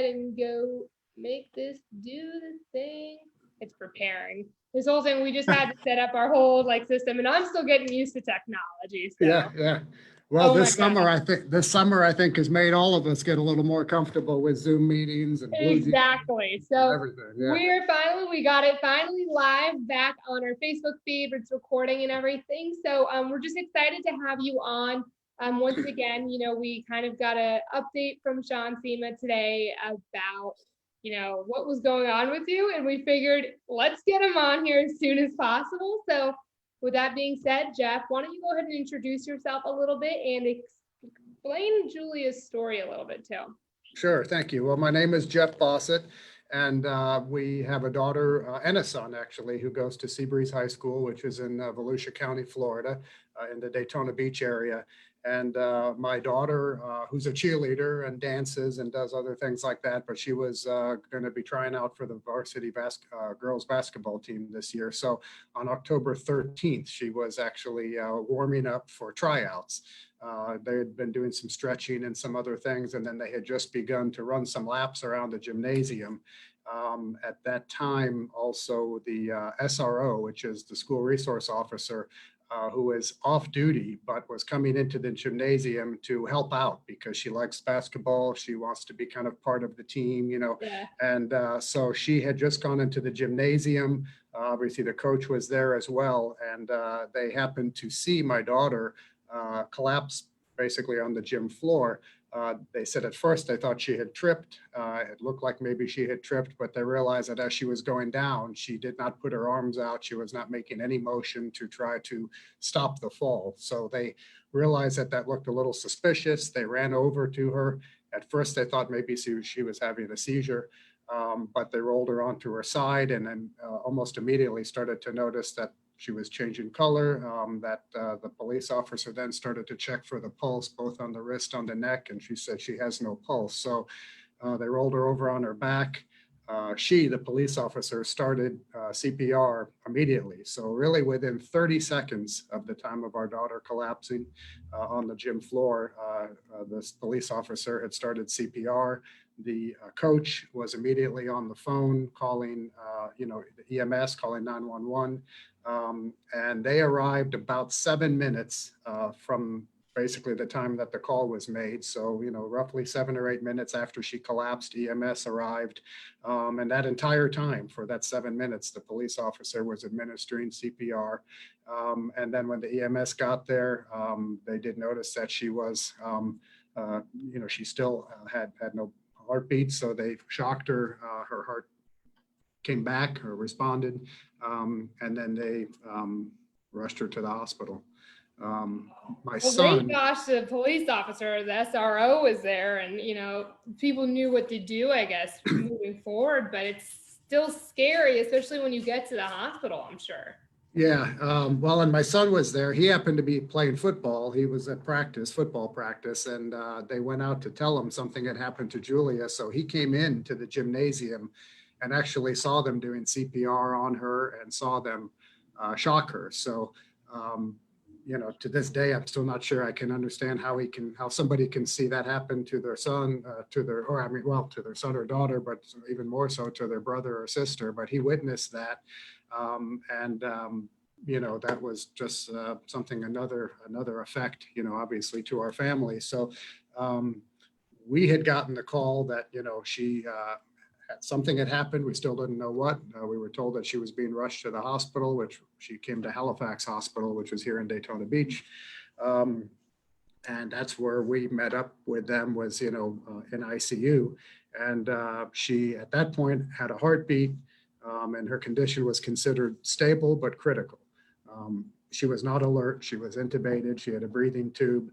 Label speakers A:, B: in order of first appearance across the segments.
A: and go make this do the thing. It's preparing. This whole thing, we just had to set up our whole system, and I'm still getting used to technology. So.
B: Yeah. Well,
A: Oh
B: this summer, I think has made all of us get a little more comfortable with Zoom meetings and
A: exactly. So
B: everything. Yeah.
A: We got it finally live back on our Facebook feed. It's recording and everything. So we're just excited to have you on. Once again, we kind of got an update from Sean Sema today about, what was going on with you. And we figured, let's get him on here as soon as possible. So with that being said, Jeff, why don't you go ahead and introduce yourself a little bit and explain Julia's story a little bit too.
B: Sure, thank you. Well, my name is Jeff Bosset, and we have a daughter and a son, actually, who goes to Seabreeze High School, which is in Volusia County, Florida, in the Daytona Beach area. And my daughter, who's a cheerleader and dances and does other things like that, but she was going to be trying out for the varsity girls basketball team this year. So on October 13th, she was actually warming up for tryouts. They had been doing some stretching and some other things, and then they had just begun to run some laps around the gymnasium. At that time, also the SRO, which is the school resource officer, who is off duty, but was coming into the gymnasium to help out because she likes basketball. She wants to be kind of part of the team,
A: Yeah.
B: And so she had just gone into the gymnasium. Obviously, the coach was there as well. And they happened to see my daughter collapse basically on the gym floor. They said at first they thought she had tripped. It looked like maybe she had tripped, but they realized that as she was going down, she did not put her arms out. She was not making any motion to try to stop the fall. So they realized that that looked a little suspicious. They ran over to her. At first they thought maybe she was having a seizure, but they rolled her onto her side, and then almost immediately started to notice that she was changing color, that the police officer then started to check for the pulse, both on the wrist, on the neck, and she said she has no pulse. So they rolled her over on her back. The police officer, started CPR immediately. So really within 30 seconds of the time of our daughter collapsing on the gym floor, this police officer had started CPR. The coach was immediately on the phone calling, the EMS, calling 911. And they arrived about 7 minutes from basically the time that the call was made. So, roughly 7 or 8 minutes after she collapsed, EMS arrived. And that entire time, for that 7 minutes, the police officer was administering CPR. And then when the EMS got there, they did notice that she was, she still had no heartbeat. So they shocked her, her heart came back or responded, and then they rushed her to the hospital. My son.
A: Thank gosh, the police officer, the SRO was there, and people knew what to do, I guess, moving forward. But it's still scary, especially when you get to the hospital, I'm sure.
B: Yeah, well, and my son was there. He happened to be playing football. He was at football practice, and they went out to tell him something had happened to Julia. So he came in to the gymnasium and actually saw them doing CPR on her and saw them shock her. So, to this day, I'm still not sure I can understand how somebody can see that happen to their son, to their son or daughter, but even more so to their brother or sister. But he witnessed that. That was just something, another effect, obviously to our family. So we had gotten the call that, she something had happened. We still didn't know what. We were told that she was being rushed to the hospital, which she came to Halifax Hospital, which was here in Daytona Beach. And that's where we met up with them, was, in ICU. And she, at that point, had a heartbeat, and her condition was considered stable but critical. She was not alert. She was intubated. She had a breathing tube.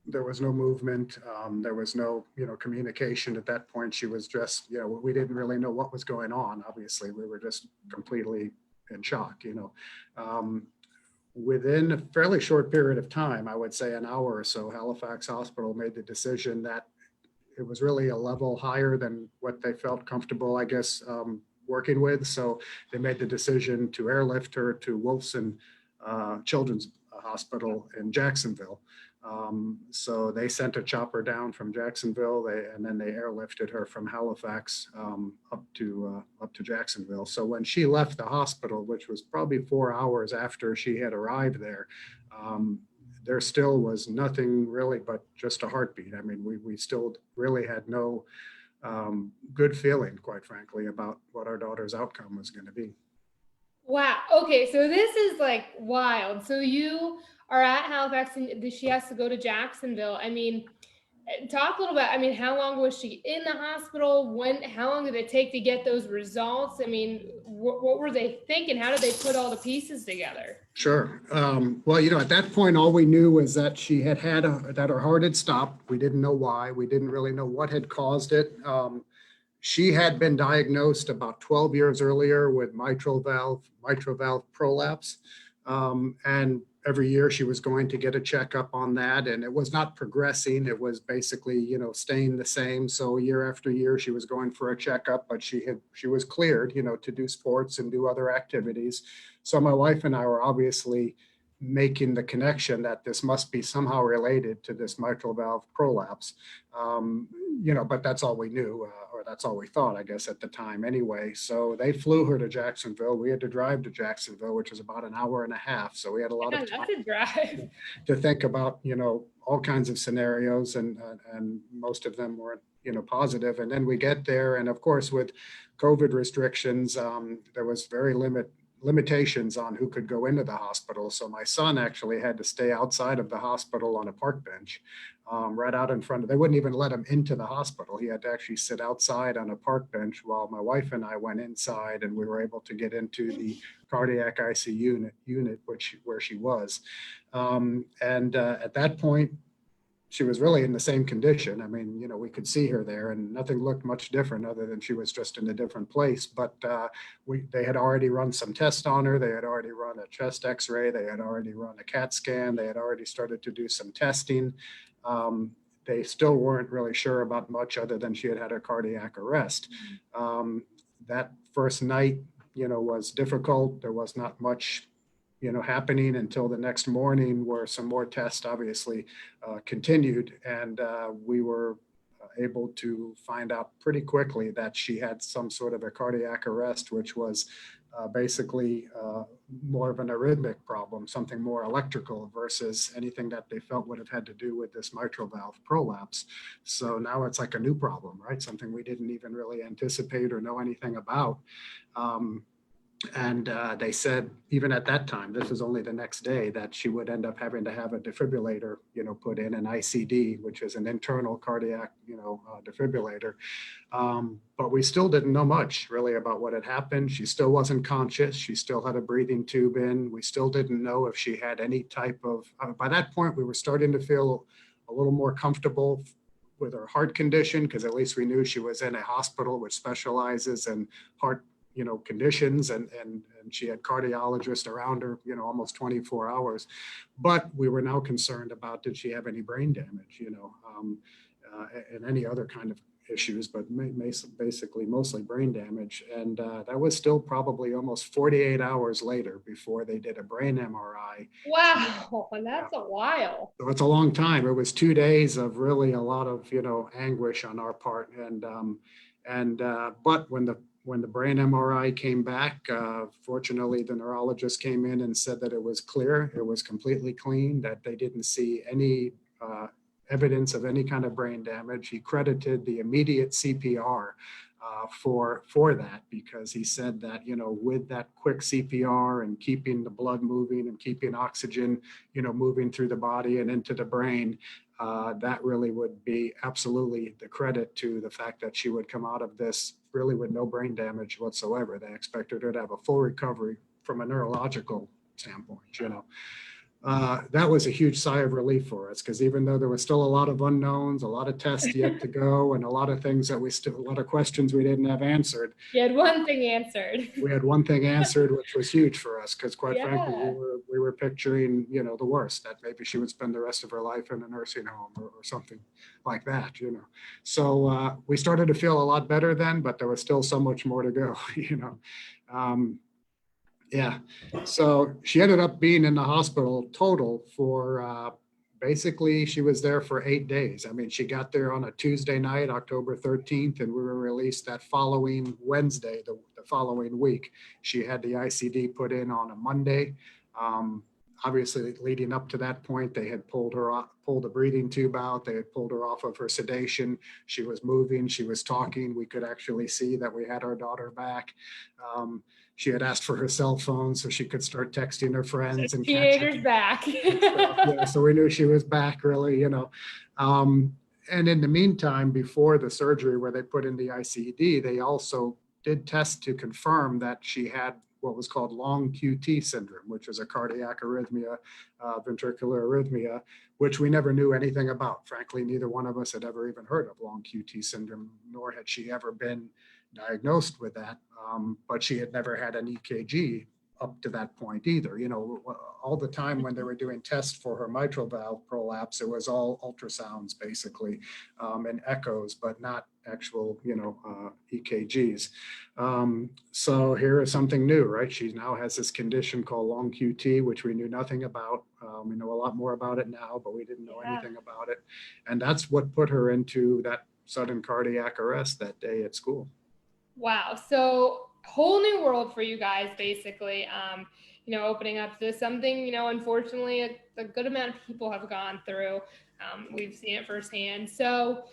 B: There was no movement. There was no, communication at that point. She was just, we didn't really know what was going on. Obviously, we were just completely in shock, Within a fairly short period of time, I would say an hour or so, Halifax Hospital made the decision that it was really a level higher than what they felt comfortable, I guess, working with. So they made the decision to airlift her to Wolfson Children's Hospital in Jacksonville. So they sent a chopper down from Jacksonville, and then they airlifted her from Halifax up to Jacksonville. So when she left the hospital, which was probably 4 hours after she had arrived there, there still was nothing really but just a heartbeat. I mean, we still really had no good feeling, quite frankly, about what our daughter's outcome was going to be.
A: Wow. Okay. So this is like wild. So you are at Halifax and she has to go to Jacksonville. I mean, talk a little bit. I mean, how long was she in the hospital? How long did it take to get those results? I mean, what were they thinking? How did they put all the pieces together?
B: Sure. Well, at that point, all we knew was that she had that her heart had stopped. We didn't know why. We didn't really know what had caused it. She had been diagnosed about 12 years earlier with mitral valve prolapse. And every year she was going to get a checkup on that, and it was not progressing. It was basically, staying the same. So year after year she was going for a checkup, but she was cleared, to do sports and do other activities. So my wife and I were obviously making the connection that this must be somehow related to this mitral valve prolapse. But that's all we knew, or that's all we thought, I guess, at the time anyway. So they flew her to Jacksonville. We had to drive to Jacksonville, which was about an hour and a half. So we had a lot of time
A: That's a drive.
B: to think about, all kinds of scenarios, and most of them were, positive. And then we get there, and of course, with COVID restrictions, there was very limitations on who could go into the hospital. So my son actually had to stay outside of the hospital on a park bench, right out in front of, they wouldn't even let him into the hospital. He had to actually sit outside on a park bench while my wife and I went inside, and we were able to get into the cardiac ICU unit, where she was. At that point, she was really in the same condition. I mean, we could see her there, and nothing looked much different other than she was just in a different place. But they had already run some tests on her. They had already run a chest X-ray. They had already run a CAT scan. They had already started to do some testing. They still weren't really sure about much other than she had had a cardiac arrest. That first night, was difficult. There was not much happening until the next morning, where some more tests obviously continued, and we were able to find out pretty quickly that she had some sort of a cardiac arrest, which was basically more of an arrhythmic problem, something more electrical versus anything that they felt would have had to do with this mitral valve prolapse. So now it's like a new problem, right? Something we didn't even really anticipate or know anything about. And they said, even at that time, this was only the next day, that she would end up having to have a defibrillator, put in, an ICD, which is an internal cardiac, defibrillator. But we still didn't know much really about what had happened. She still wasn't conscious. She still had a breathing tube in. We still didn't know if she had any type of, by that point, we were starting to feel a little more comfortable with her heart condition, because at least we knew she was in a hospital which specializes in heart conditions, and she had cardiologists around her, almost 24 hours. But we were now concerned about, did she have any brain damage, and any other kind of issues, but basically mostly brain damage. And that was still probably almost 48 hours later before they did a brain MRI.
A: Wow, that's a while.
B: So it's a long time. It was 2 days of really a lot of, anguish on our part. But when the brain MRI came back, fortunately, the neurologist came in and said that it was clear, it was completely clean, that they didn't see any evidence of any kind of brain damage. He credited the immediate CPR for that, because he said that, with that quick CPR and keeping the blood moving and keeping oxygen, moving through the body and into the brain, that really would be absolutely the credit to the fact that she would come out of this really with no brain damage whatsoever. They expected her to have a full recovery from a neurological standpoint, That was a huge sigh of relief for us, because even though there was still a lot of unknowns, a lot of tests yet to go, and a lot of things that a lot of questions we didn't have answered.
A: You had one thing answered.
B: We had one thing answered, which was huge for us, because quite frankly, we were picturing, the worst, that maybe she would spend the rest of her life in a nursing home or something like that, So we started to feel a lot better then, but there was still so much more to go, Yeah, so she ended up being in the hospital total for basically she was there for 8 days. I mean, she got there on a Tuesday night, October 13th, and we were released that following Wednesday, the following week. She had the ICD put in on a Monday. Obviously, leading up to that point, they had pulled the breathing tube out. They had pulled her off of her sedation. She was moving. She was talking. We could actually see that we had our daughter back. She had asked for her cell phone so she could start texting her friends and
A: teenagers back.
B: Yeah, so we knew she was back, really, and in the meantime, before the surgery where they put in the ICD, they also did test to confirm that she had what was called long QT syndrome, which is a cardiac arrhythmia, ventricular arrhythmia, which we never knew anything about. Frankly, neither one of us had ever even heard of long QT syndrome, nor had she ever been diagnosed with that. But she had never had an EKG up to that point either. All the time when they were doing tests for her mitral valve prolapse, it was all ultrasounds basically, and echoes, but not actual, EKGs. So here is something new, right? She now has this condition called long QT, which we knew nothing about. We know a lot more about it now, but we didn't know anything about it. And that's what put her into that sudden cardiac arrest that day at school.
A: Wow. So whole new world for you guys, basically, opening up to something, unfortunately, a good amount of people have gone through. We've seen it firsthand. So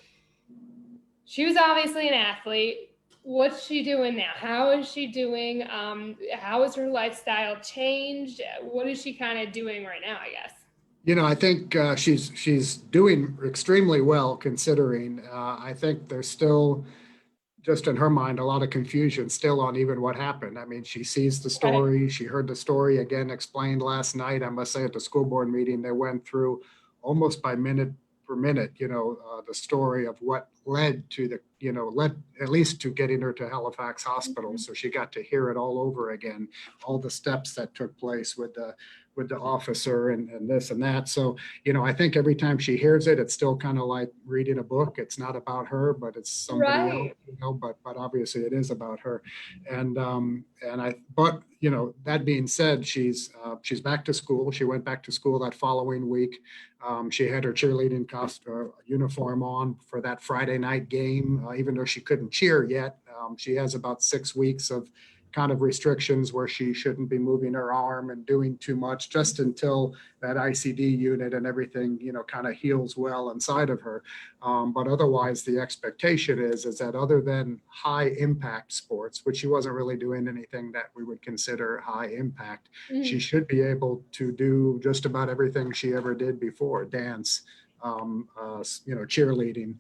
A: she was obviously an athlete. What's she doing now? How is she doing? How has her lifestyle changed? What is she kind of doing right now, I guess?
B: I think she's doing extremely well considering. I think there's still, just in her mind, a lot of confusion still on even what happened. I mean, she sees the story. She heard the story again explained last night. I must say at the school board meeting, they went through almost by minute per minute, the story of what led to led at least to getting her to Halifax Hospital.
A: Mm-hmm.
B: So she got to hear it all over again, all the steps that took place with the officer and this and that. So, I think every time she hears it, it's still kind of like reading a book. It's not about her, but it's somebody else, but obviously it is about her. That being said, she's back to school. She went back to school that following week. She had her cheerleading uniform on for that Friday night game, even though she couldn't cheer yet. She has about 6 weeks of kind of restrictions where she shouldn't be moving her arm and doing too much just until that ICD unit and everything, kind of heals well inside of her. But otherwise, the expectation is that other than high impact sports, which she wasn't really doing anything that we would consider high impact, she should be able to do just about everything she ever did before: dance, cheerleading,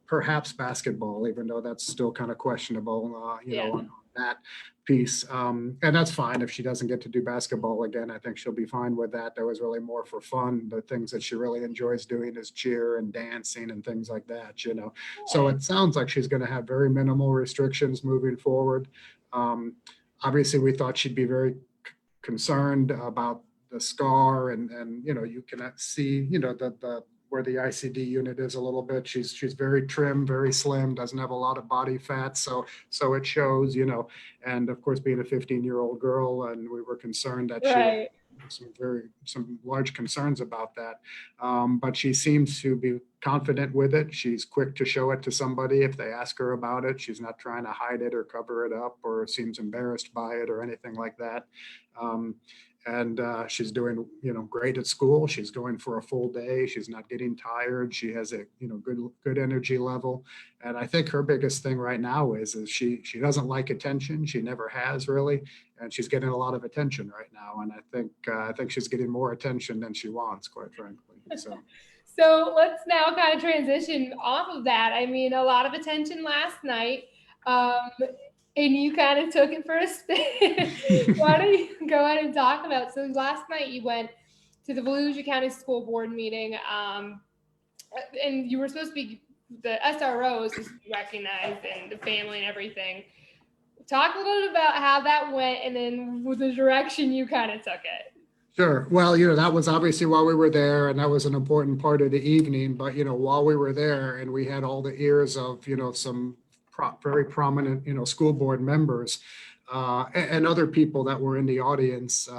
B: perhaps basketball, even though that's still kind of questionable, on that piece. And that's fine if she doesn't get to do basketball again. I think she'll be fine with that. That was really more for fun. The things that she really enjoys doing is cheer and dancing and things like that, So it sounds like she's going to have very minimal restrictions moving forward. Obviously, we thought she'd be very concerned about the scar and you can see, the where the ICD unit is a little bit. She's very trim, very slim, doesn't have a lot of body fat. So it shows, and of course being a 15-year-old girl, and we were concerned that she had some large concerns about that. But she seems to be confident with it. She's quick to show it to somebody if they ask her about it. She's not trying to hide it or cover it up or seems embarrassed by it or anything like that. And she's doing, great at school. She's going for a full day. She's not getting tired. She has a, good energy level. And I think her biggest thing right now is she doesn't like attention. She never has really, and she's getting a lot of attention right now. And I think she's getting more attention than she wants, quite frankly.
A: So let's now kind of transition off of that. I mean, a lot of attention last night. And you kind of took it for a spin. Why don't you go ahead and talk about? So last night you went to the Volusia County School Board meeting, and you were supposed to be the SRO is supposed to be recognized and the family and everything. Talk a little bit about how that went, and then with the direction you kind of took it.
B: Sure. Well, that was obviously while we were there, and that was an important part of the evening. But while we were there, and we had all the ears of some very prominent, school board members and other people that were in the audience,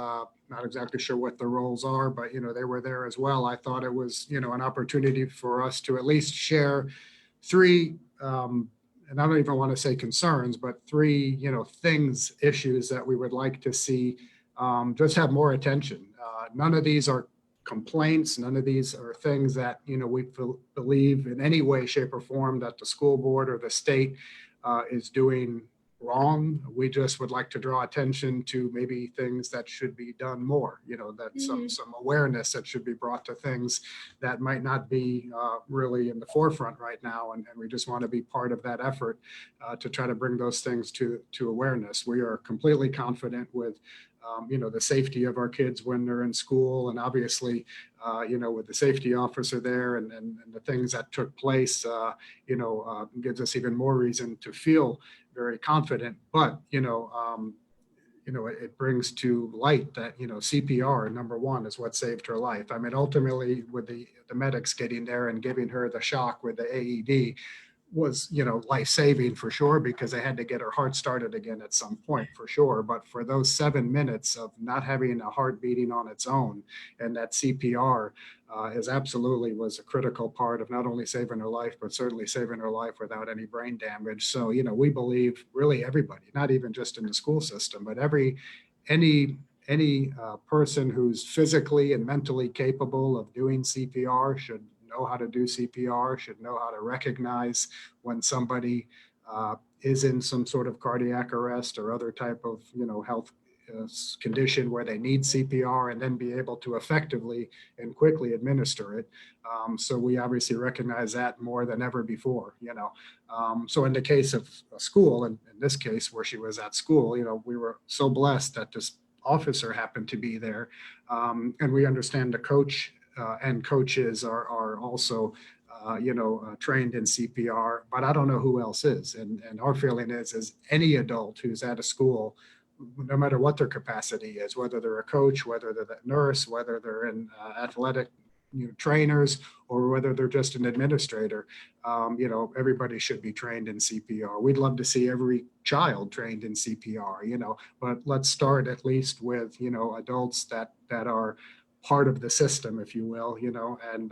B: not exactly sure what the roles are, but, they were there as well. I thought it was, an opportunity for us to at least share three, and I don't even want to say concerns, but three, things, issues that we would like to see just have more attention. None of these are complaints. None of these are things that, we believe in any way, shape, or form that the school board or the state is doing wrong. We just would like to draw attention to maybe things that should be done more, that some awareness that should be brought to things that might not be really in the forefront right now. And we just want to be part of that effort to try to bring those things to awareness. We are completely confident with the safety of our kids when they're in school, and obviously, with the safety officer there and the things that took place, gives us even more reason to feel very confident. But it brings to light that CPR, number one, is what saved her life. I mean, ultimately, with the medics getting there and giving her the shock with the AED, was life-saving for sure, because they had to get her heart started again at some point for sure. But for those 7 minutes of not having a heart beating on its own, and that CPR is absolutely was a critical part of not only saving her life, but certainly saving her life without any brain damage. So we believe really everybody, not even just in the school system, but any person who's physically and mentally capable of doing CPR should know how to do CPR, should know how to recognize when somebody is in some sort of cardiac arrest or other type of health condition where they need CPR, and then be able to effectively and quickly administer it. So we obviously recognize that more than ever before. So in the case of a school, and in this case where she was at school, we were so blessed that this officer happened to be there, and we understand the coach and coaches are also, trained in CPR, but I don't know who else is. And our feeling is any adult who's at a school, no matter what their capacity is, whether they're a coach, whether they're a nurse, whether they're in athletic trainers, or whether they're just an administrator, everybody should be trained in CPR. We'd love to see every child trained in CPR, but let's start at least with, adults that are part of the system, if you will, and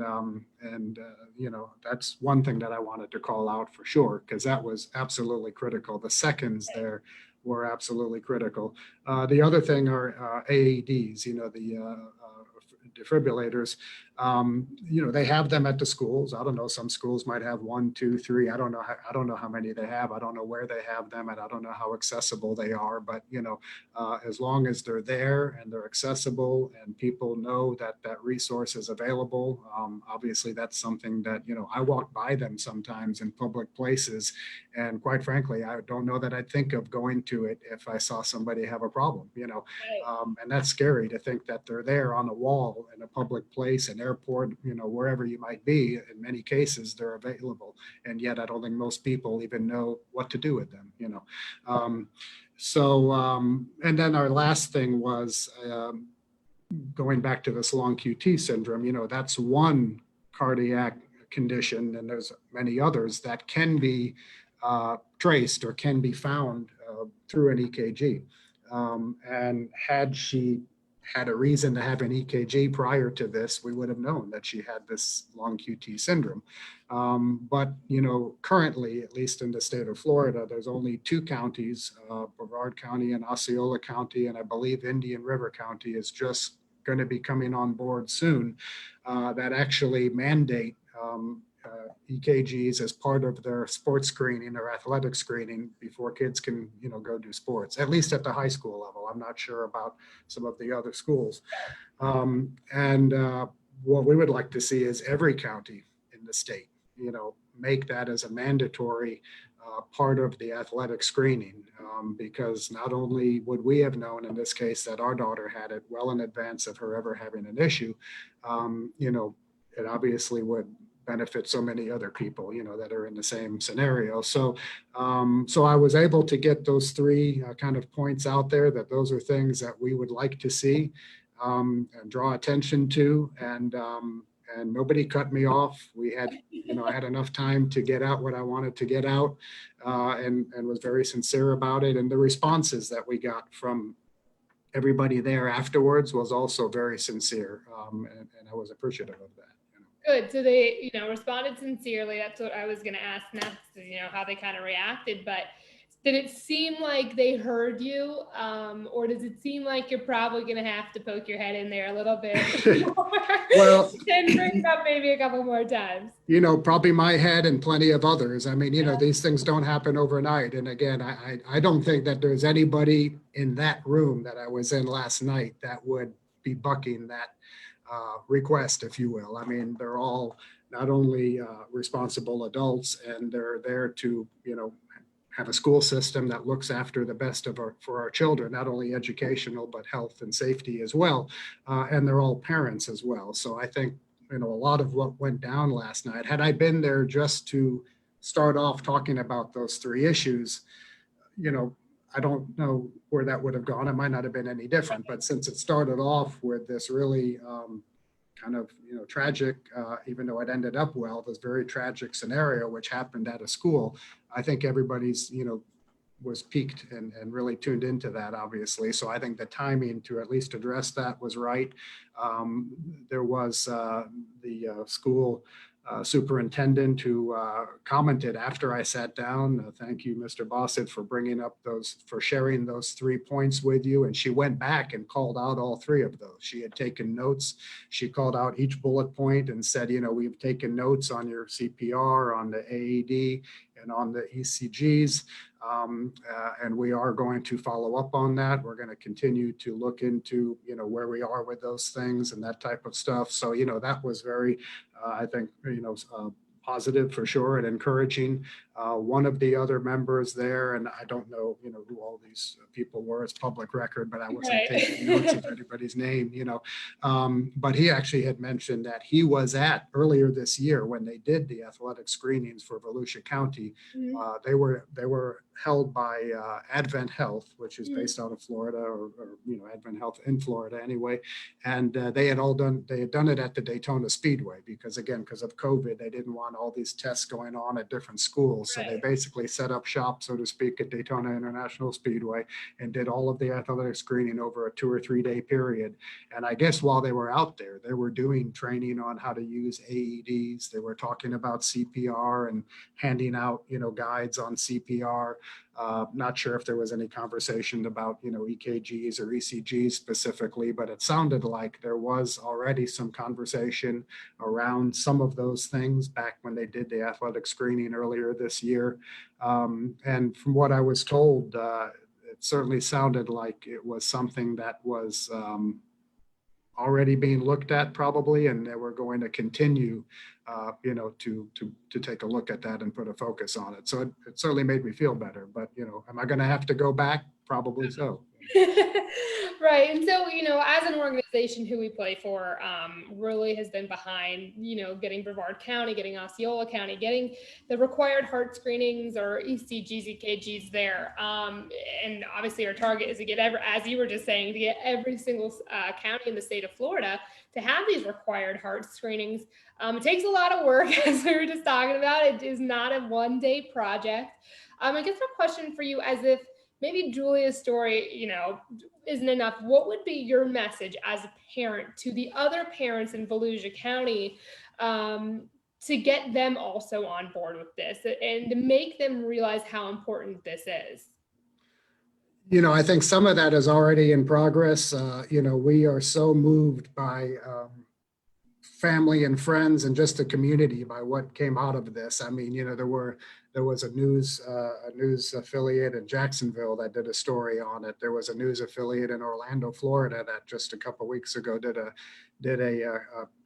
B: that's one thing that I wanted to call out for sure, because that was absolutely critical. The seconds there were absolutely critical. The other thing are AEDs, the defibrillators. They have them at the schools. I don't know, some schools might have 1, 2, 3. I don't know how many they have. I don't know where they have them, and I don't know how accessible they are. But as long as they're there and they're accessible and people know that resource is available, obviously that's something that I walk by them sometimes in public places, and quite frankly, I don't know that I'd think of going to it if I saw somebody have a problem. And that's scary to think that they're there on a wall in a public place, an airport, wherever you might be. In many cases, they're available, and yet I don't think most people even know what to do with them. And then our last thing was going back to this long QT syndrome. That's one cardiac condition, and there's many others that can be traced or can be found through an EKG. And had she had a reason to have an EKG prior to this, we would have known that she had this long QT syndrome. But currently, at least in the state of Florida, there's only 2 counties, Brevard County and Osceola County, and I believe Indian River County is just going to be coming on board soon, that actually mandate EKGs as part of their sports screening or athletic screening before kids can, go do sports, at least at the high school level. I'm not sure about some of the other schools. And what we would like to see is every county in the state, make that as a mandatory part of the athletic screening, because not only would we have known in this case that our daughter had it well in advance of her ever having an issue, it obviously would benefit so many other people, that are in the same scenario. So I was able to get those 3 kind of points out there, that those are things that we would like to see and draw attention to. And nobody cut me off. We had, I had enough time to get out what I wanted to get out, and was very sincere about it. And the responses that we got from everybody there afterwards was also very sincere, and I was appreciative of that.
A: Good. So they, responded sincerely. That's what I was going to ask next, how they kind of reacted. But did it seem like they heard you? Or does it seem like you're probably going to have to poke your head in there a little bit more
B: Well,
A: and bring it up maybe a couple more times?
B: Probably my head and plenty of others. I mean, these things don't happen overnight. And again, I don't think that there's anybody in that room that I was in last night that would be bucking that request, if you will. I mean, they're all not only responsible adults, and they're there to, have a school system that looks after the best for our children, not only educational, but health and safety as well. And they're all parents as well. So I think, a lot of what went down last night, had I been there just to start off talking about those three issues, I don't know where that would have gone. It might not have been any different, but since it started off with this really kind of, tragic, even though it ended up well, this very tragic scenario, which happened at a school, I think everybody's, was piqued and really tuned into that, obviously. So I think the timing to at least address that was right. There was the school superintendent who commented after I sat down, thank you, Mr. Bosset, for for sharing those 3 points with you. And she went back and called out all 3 of those. She had taken notes. She called out each bullet point and said, we've taken notes on your CPR, on the AED, and on the ECGs. And we are going to follow up on that. We're going to continue to look into, where we are with those things and that type of stuff. So, that was very, I think, positive for sure and encouraging. One of the other members there, and I don't know, who all these people were, it's public record, but I wasn't taking notes of anybody's name, but he actually had mentioned that he was at earlier this year when they did the athletic screenings for Volusia County. They were held by Advent Health, which is based out of Florida, or Advent Health in Florida anyway. And they had done it at the Daytona Speedway because of COVID, they didn't want all these tests going on at different schools. So they basically set up shop, so to speak, at Daytona International Speedway and did all of the athletic screening over a 2 or 3 day period. And I guess while they were out there, they were doing training on how to use AEDs. They were talking about CPR and handing out, guides on CPR. Not sure if there was any conversation about, EKGs or ECGs specifically, but it sounded like there was already some conversation around some of those things back when they did the athletic screening earlier this year. And from what I was told, it certainly sounded like it was something that was already being looked at probably, and they were going to continue, to take a look at that and put a focus on it. So it certainly made me feel better, but, am I going to have to go back? Probably so.
A: Right. And so, as an organization who we play for, really has been behind, getting Brevard County, getting Osceola County, getting the required heart screenings or ECGs, EKGs there. And obviously our target is to get as you were just saying, to get every single county in the state of Florida to have these required heart screenings. It takes a lot of work, as we were just talking about. It is not a one-day project. I guess my question for you, as if maybe Julia's story, isn't enough, what would be your message as a parent to the other parents in Volusia County to get them also on board with this and to make them realize how important this is?
B: I think some of that is already in progress. We are so moved by family and friends and just the community by what came out of this. I mean, there was a news affiliate in Jacksonville that did a story on it. There was a news affiliate in Orlando, Florida, that just a couple of weeks ago did a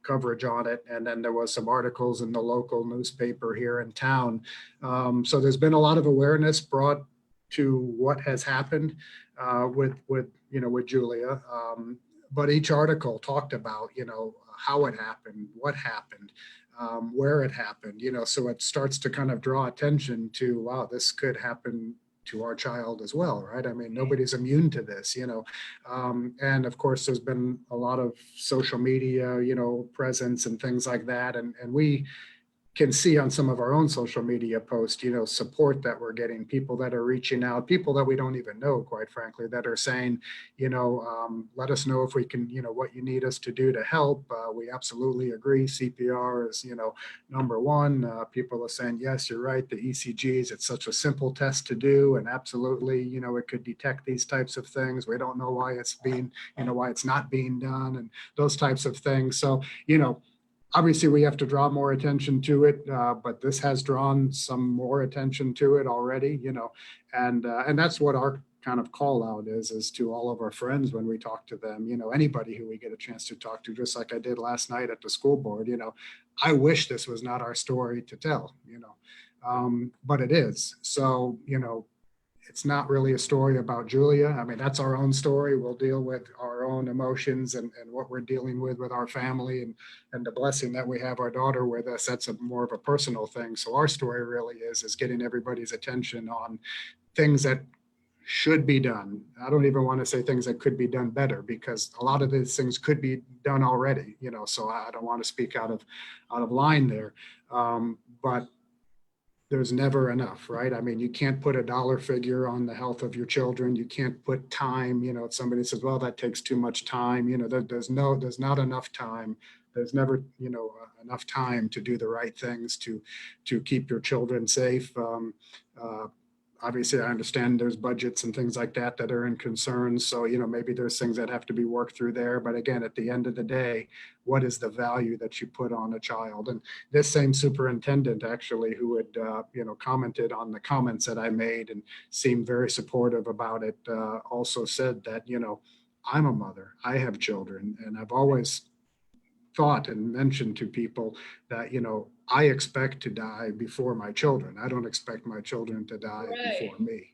B: coverage on it. And then there was some articles in the local newspaper here in town. So there's been a lot of awareness brought to what has happened with Julia. But each article talked about, how it happened, what happened, where it happened, so it starts to kind of draw attention to, wow, this could happen to our child as well, right? I mean, nobody's immune to this, and of course, there's been a lot of social media, presence and things like that. And we can see on some of our own social media posts, support that we're getting, people that are reaching out, people that we don't even know, quite frankly, that are saying, let us know if we can, what you need us to do to help. We absolutely agree. CPR is, number one. People are saying, yes, you're right. The ECGs, it's such a simple test to do. And absolutely, it could detect these types of things. We don't know why it's why it's not being done and those types of things. So, obviously, we have to draw more attention to it, but this has drawn some more attention to it already, and that's what our kind of call out is to all of our friends when we talk to them, anybody who we get a chance to talk to, just like I did last night at the school board, I wish this was not our story to tell, but it is. So, it's not really a story about Julia. I mean, that's our own story. We'll deal with our own emotions and what we're dealing with our family and the blessing that we have our daughter with us. That's more of a personal thing. So our story really is getting everybody's attention on things that should be done. I don't even want to say things that could be done better, because a lot of these things could be done already, so I don't want to speak out of line there. But there's never enough, right? I mean, you can't put a dollar figure on the health of your children. You can't put time, if somebody says, well, that takes too much time, there's not enough time. There's never, enough time to do the right things to keep your children safe. Obviously, I understand there's budgets and things like that are in concern. So, maybe there's things that have to be worked through there. But again, at the end of the day, what is the value that you put on a child? And this same superintendent, actually, who had, commented on the comments that I made and seemed very supportive about it, also said that, I'm a mother, I have children, and I've always thought and mentioned to people that, I expect to die before my children. I don't expect my children to die before me,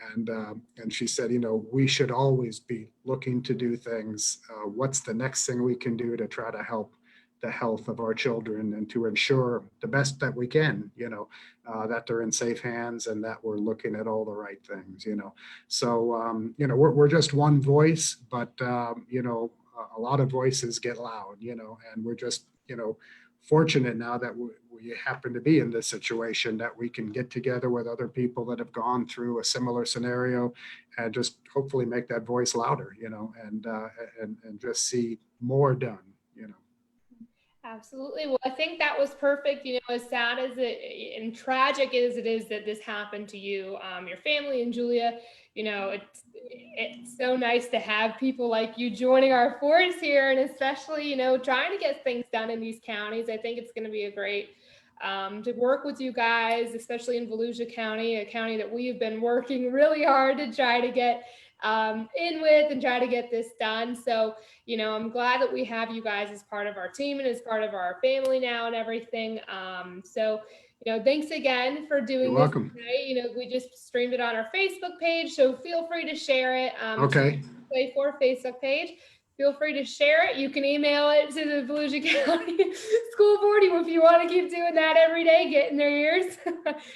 B: and she said, we should always be looking to do things. What's the next thing we can do to try to help the health of our children and to ensure the best that we can, that they're in safe hands and that we're looking at all the right things, So, we're just one voice, but, a lot of voices get loud, and we're just, fortunate now that we happen to be in this situation, that we can get together with other people that have gone through a similar scenario and just hopefully make that voice louder, and just see more done,
A: Absolutely. Well, I think that was perfect. As sad as and tragic as it is that this happened to you, your family and Julia, it's so nice to have people like you joining our force here, and especially, trying to get things done in these counties. I think it's going to be a great to work with you guys, especially in Volusia County, a county that we've been working really hard to try to get in with and try to get this done. So, I'm glad that we have you guys as part of our team and as part of our family now and everything. So, thanks again for doing
B: You're
A: this
B: welcome.
A: today. We just streamed it on our Facebook page, so feel free to share it.
B: Okay.
A: Play for Facebook page. Feel free to share it. You can email it to the Volusia County School Board if you want to keep doing that every day, get in their ears.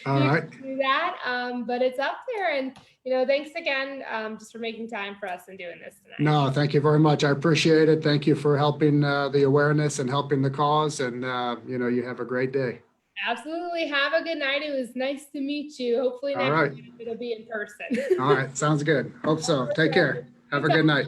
B: All
A: you
B: right.
A: can do that. But it's up there. And, thanks again just for making time for us and doing this tonight.
B: No, thank you very much. I appreciate it. Thank you for helping the awareness and helping the cause. And, you have a great day.
A: Absolutely. Have a good night. It was nice to meet you. Hopefully next time it'll be in person.
B: All right. Sounds good. Hope so. Take care. Have a good night.